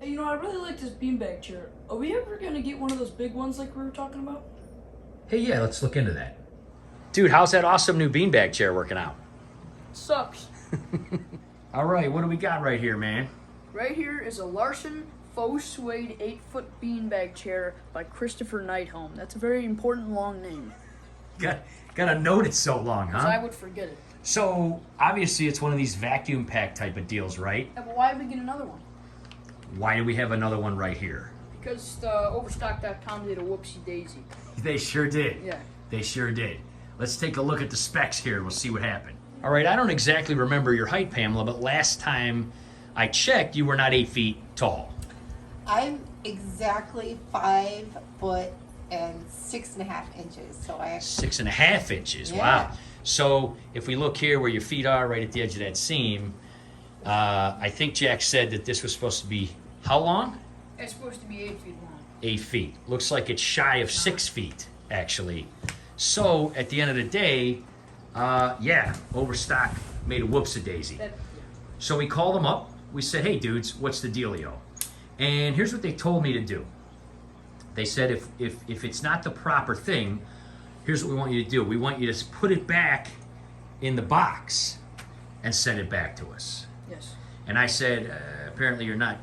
Hey, you know, I really like this beanbag chair. Are we ever gonna get one of those big ones like we were talking about? Hey, yeah, let's look into that. Dude, how's that awesome new beanbag chair working out? Sucks. All right, what do we got right here, man? Right here is a Larson faux suede 8-foot beanbag chair by Christopher Neidholm. That's a very important long name, Gotta note it so long, because I huh? would forget it. So, obviously, it's one of these vacuum pack type of deals, right? Yeah, but why did we get another one? Why do we have another one right here? Because Overstock.com did a whoopsie daisy. They sure did. Yeah. They sure did. Let's take a look at the specs here and we'll see what happened. All right, I don't exactly remember your height, Pamela, but last time I checked, you were not 8 feet tall. I'm exactly 5 foot and 6.5 inches. So I actually 6.5 inches. Yeah. Wow. So if we look here where your feet are, right at the edge of that seam, I think Jack said that this was supposed to be how long? It's supposed to be 8 feet long. 8 feet. Looks like it's shy of 6 feet, actually. So at the end of the day, yeah, Overstock made a whoops-a-daisy. So we called them up. We said, hey, dudes, what's the dealio? And here's what they told me to do. They said, if it's not the proper thing, here's what we want you to do. We want you to put it back in the box and send it back to us. Yes. And I said, apparently you're not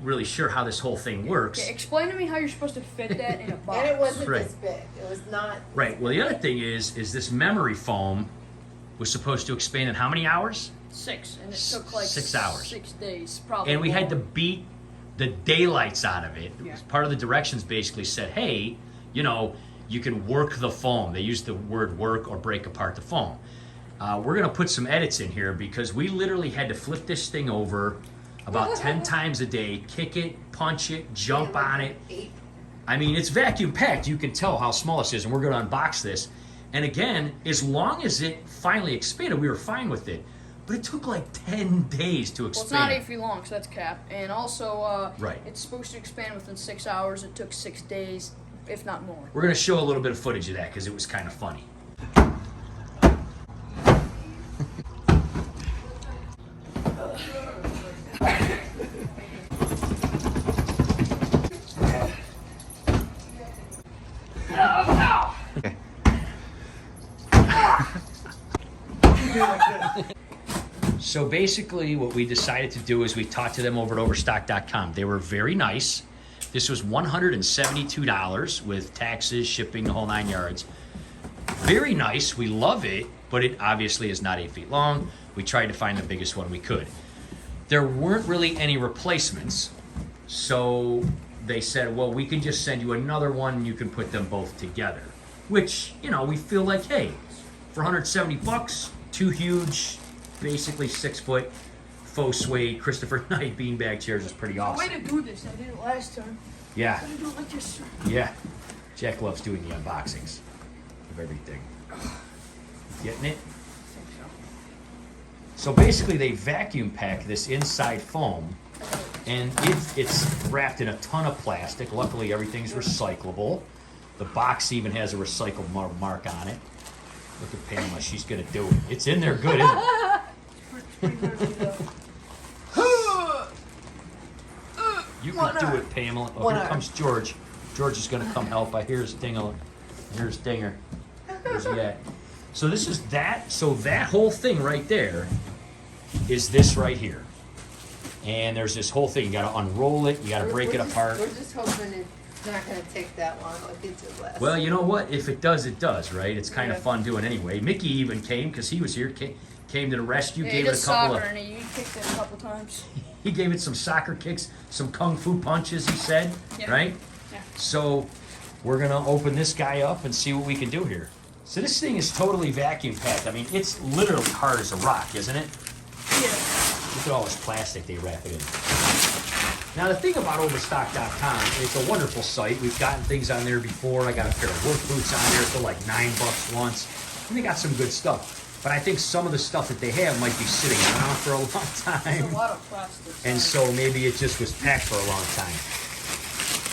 really sure how this whole thing works. Okay, explain to me how you're supposed to fit that in a box. and it wasn't Right. this big. It was not. Right. Well, the other thing is this memory foam was supposed to expand in how many hours? 6, and it took like 6 hours. 6 days, probably. And we had to more. beat the daylights out of it. Yeah. Part of the directions basically said, hey, you know, you can work the foam. They used the word work or break apart the foam. We're going to put some edits in here because we literally had to flip this thing over about 10 times a day, kick it, punch it, jump on it. 8. I mean, it's vacuum packed. You can tell how small this is, and we're going to unbox this. And again, as long as it finally expanded, we were fine with it. But it took like 10 days to Well, it's not expand. 8 feet long, so that's cap. And also, Right. it's supposed to expand within 6 hours. It took 6 days, if not more. We're going to show a little bit of footage of that because it was kind of funny. So basically what we decided to do is we talked to them over at Overstock.com. They were very nice. This was $172 with taxes, shipping, the whole 9 yards. Very nice. We love it, but it obviously is not 8 feet long. We tried to find the biggest one we could. There weren't really any replacements, so they said, well, we can just send you another one and you can put them both together. Which, you know, we feel like, hey, for $170, 2 huge, basically 6-foot faux suede Christopher Knight beanbag chairs is pretty Way awesome. to do this. I did it last time. Yeah, I do it like this. yeah. Jack loves doing the unboxings of everything. Getting it? So basically they vacuum pack this inside foam and it's wrapped in a ton of plastic. Luckily everything's recyclable. The box even has a recycled mark on it. Look at Pamela, she's gonna do it. It's in there good, isn't it? You can do it, Pamela. Oh, One here arm. comes George. George is gonna come help. I hear his dingle. Here's Dinger. Where's he at? So this is that. So that whole thing right there is this right here. And there's this whole thing. You gotta unroll it. You gotta break it apart. We're just hoping it's not going to take that long. Like it did last. Well, you know what? If it does, it does, right? It's kind of Yeah. fun doing anyway. Mickey even came because he was here. Came to the rescue. Yeah, he Gave it does a couple soccer, of. and he kicked it a couple times. He gave it some soccer kicks, some kung fu punches. He said, Yeah. right? Yeah. So we're gonna open this guy up and see what we can do here. So this thing is totally vacuum packed. I mean, it's literally hard as a rock, isn't it? Yeah. Look at all this plastic they wrap it in. Now the thing about Overstock.com, it's a wonderful site. We've gotten things on there before. I got a pair of work boots on there for like $9 once, and they got some good stuff. But I think some of the stuff that they have might be sitting around for a long There's time. a lot of plastic. And so maybe it just was packed for a long time.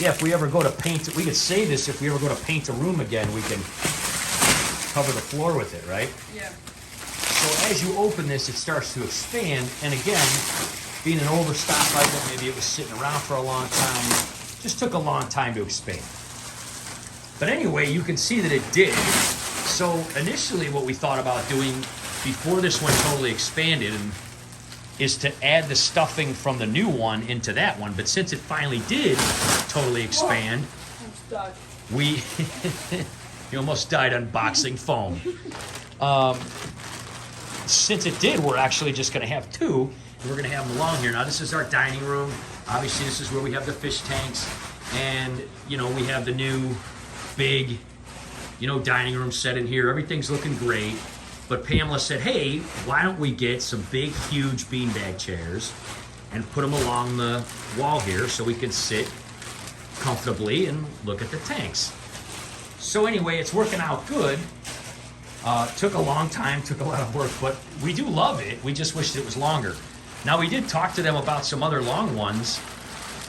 Yeah, if we ever go to paint, we could say this, if we ever go to paint a room again, we can cover the floor with it, right? Yeah. So as you open this, it starts to expand, and again, being an overstock item, maybe it was sitting around for a long time. Just took a long time to expand. But anyway, you can see that it did. So initially what we thought about doing before this one totally expanded is to add the stuffing from the new one into that one. But since it finally did totally expand, we you almost died unboxing foam. Since it did, we're actually just going to have two, and we're going to have them along here. Now, this is our dining room. Obviously, this is where we have the fish tanks, and you know, we have the new big, you know, dining room set in here. Everything's looking great. But Pamela said, hey, why don't we get some big, huge beanbag chairs and put them along the wall here so we can sit comfortably and look at the tanks. So anyway, it's working out good. Took a long time, took a lot of work, but we do love it. We just wished it was longer. Now, we did talk to them about some other long ones,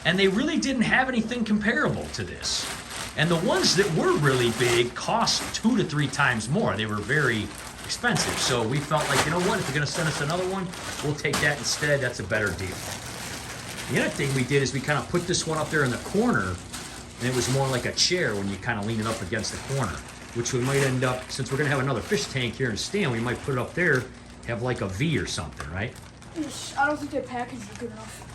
and they really didn't have anything comparable to this. And the ones that were really big cost 2 to 3 times more. They were very expensive. So we felt like, you know what, if you're going to send us another one, we'll take that instead. That's a better deal. The other thing we did is we kind of put this one up there in the corner, and it was more like a chair when you kind of lean it up against the corner, which we might end up, since we're going to have another fish tank here in stand, we might put it up there, have like a V or something, right? I don't think that package is good enough.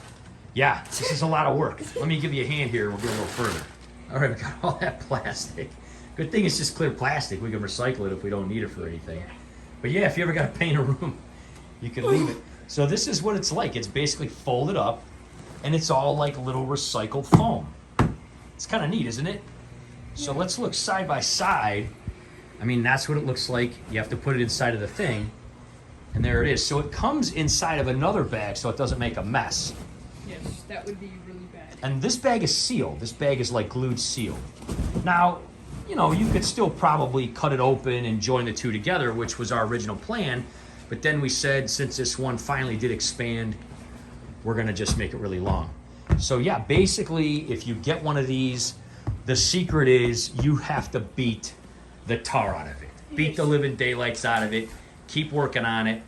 Yeah, this is a lot of work. Let me give you a hand here and we'll go a little further. All right, we got all that plastic. Good thing it's just clear plastic. We can recycle it if we don't need it for anything. But yeah, if you ever got to paint a room, you can leave it. So this is what it's like. It's basically folded up, and it's all like little recycled foam. It's kind of neat, isn't it? So let's look side by side. I mean, that's what it looks like. You have to put it inside of the thing, and there it is. So it comes inside of another bag so it doesn't make a mess. Yes, that would be really bad. And this bag is sealed. This bag is like glued sealed. Now, you know, you could still probably cut it open and join the two together, which was our original plan. But then we said, since this one finally did expand, we're gonna just make it really long. So yeah, basically, if you get one of these, the secret is you have to beat the tar out of it. Beat the living daylights out of it. Keep working on it.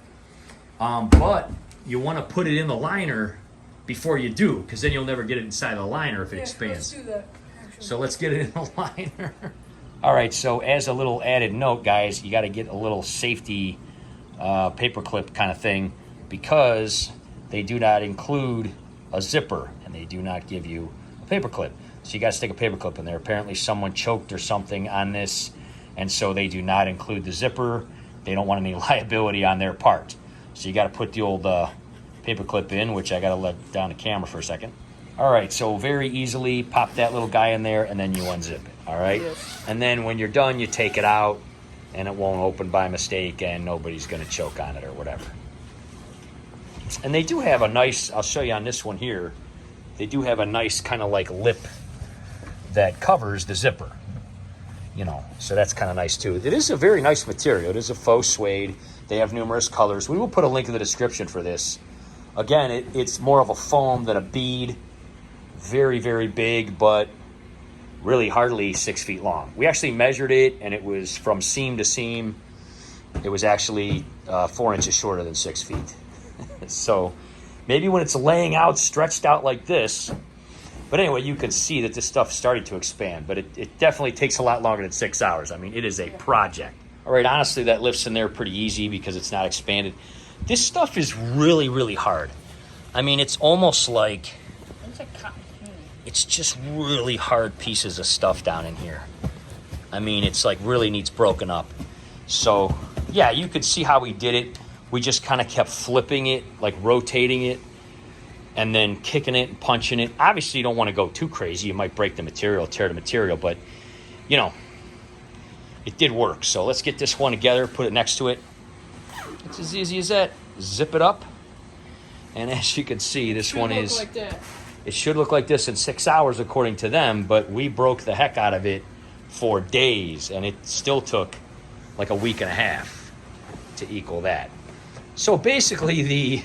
But you wanna put it in the liner before you do, because then you'll never get it inside the liner if it expands. Let's do that, actually. So let's get it in the liner. All right, so as a little added note, guys, you got to get a little safety paper clip kind of thing, because they do not include a zipper and they do not give you a paper clip. So you got to stick a paper clip in there. Apparently someone choked or something on this, and so they do not include the zipper. They don't want any liability on their part. So you got to put the old paper clip in, which I got to let down the camera for a second. All right, so very easily pop that little guy in there and then you unzip it, all right? Yes. And then when you're done, you take it out and it won't open by mistake and nobody's gonna choke on it or whatever. And they do have a nice, I'll show you on this one here, they do have a nice kind of like lip that covers the zipper, you know, so that's kind of nice too. It is a very nice material. It is a faux suede. They have numerous colors. We will put a link in the description for this. Again, it's more of a foam than a bead. Very, very big, but really hardly 6 feet long. We actually measured it, and it was from seam to seam. It was actually 4 inches shorter than 6 feet. So maybe when it's laying out, stretched out like this. But anyway, you can see that this stuff started to expand, but it definitely takes a lot longer than 6 hours. I mean, it is a project. All right, honestly, that lifts in there pretty easy because it's not expanded. This stuff is really, really hard. I mean, it's almost like, it's just really hard pieces of stuff down in here. I mean, it's like really needs broken up. So yeah, you could see how we did it. We just kind of kept flipping it, like rotating it, and then kicking it and punching it. Obviously, you don't want to go too crazy. You might break the material, tear the material, but you know, it did work. So let's get this one together, put it next to it. It's as easy as that. Zip it up. And as you can see, this one is, like that. It should look like this in 6 hours according to them, but we broke the heck out of it for days, and it still took like a week and a half to equal that. So basically the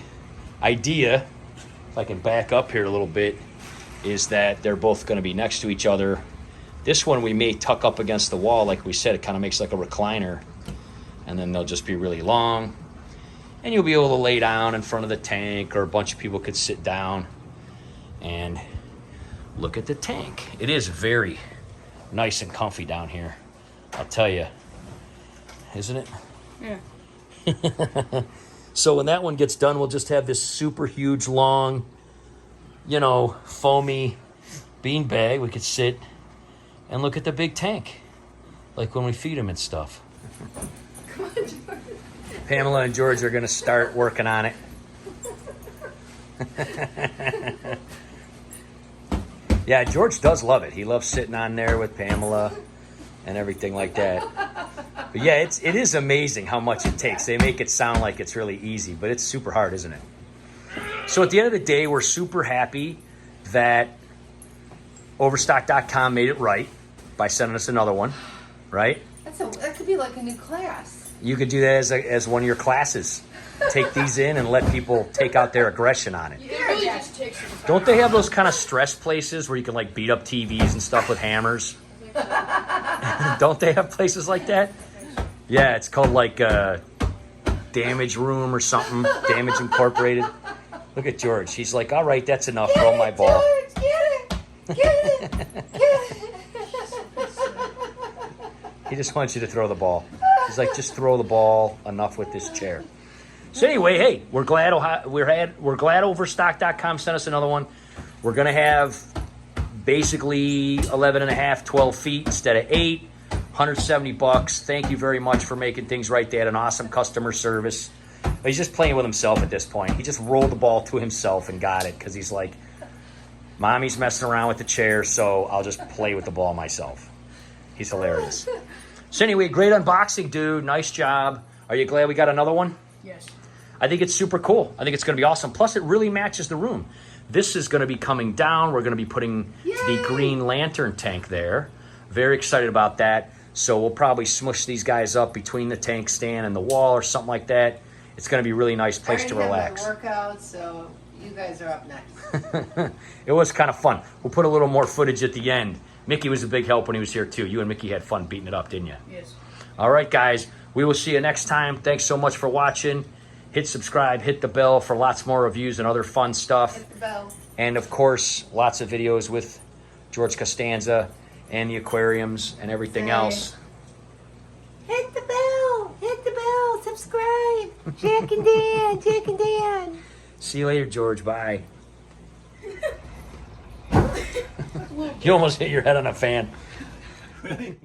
idea, if I can back up here a little bit, is that they're both going to be next to each other. This one we may tuck up against the wall, like we said. It kind of makes like a recliner, and then they'll just be really long. And you'll be able to lay down in front of the tank, or a bunch of people could sit down and look at the tank. It is very nice and comfy down here, I'll tell you. Isn't it? Yeah. So when that one gets done, we'll just have this super huge, long, foamy bean bag. We could sit and look at the big tank, like when we feed them and stuff. Come on, George. Pamela and George are going to start working on it. Yeah, George does love it. He loves sitting on there with Pamela and everything like that. But yeah, it is amazing how much it takes. They make it sound like it's really easy, but it's super hard, isn't it? So at the end of the day, we're super happy that Overstock.com made it right by sending us another one, right? That could be like a new class. You could do that as one of your classes. Take these in and let people take out their aggression on it. It really just takes some time. Don't they have those kind of stress places where you can like beat up TVs and stuff with hammers? Don't they have places like that? Yeah, it's called like Damage Room or something. Damage Incorporated. Look at George. He's like, all right, that's enough. Throw my ball. George, get it! Get it! Get it! He just wants you to throw the ball. He's like, just throw the ball. Enough with this chair. So anyway, hey, we're glad Overstock.com sent us another one. We're gonna have basically 11 and a half, 12 feet instead of 8. $170. Thank you very much for making things right. They had an awesome customer service. He's just playing with himself at this point. He just rolled the ball to himself and got it because he's like, Mommy's messing around with the chair, so I'll just play with the ball myself. He's hilarious. So anyway, great unboxing, dude. Nice job. Are you glad we got another one? Yes. I think it's super cool. I think it's going to be awesome. Plus, it really matches the room. This is going to be coming down. We're going to be putting the Green Lantern tank there. Very excited about that. So we'll probably smush these guys up between the tank stand and the wall or something like that. It's going to be a really nice place to relax. I already have my workout, so you guys are up next. It was kind of fun. We'll put a little more footage at the end. Mickey was a big help when he was here, too. You and Mickey had fun beating it up, didn't you? Yes. All right, guys. We will see you next time. Thanks so much for watching. Hit subscribe, hit the bell for lots more reviews and other fun stuff. Hit the bell. And, of course, lots of videos with George Costanza and the aquariums and everything else. Hit the bell. Hit the bell. Subscribe. Jack and Dan. Jack and Dan. See you later, George. Bye. You almost hit your head on a fan. Really?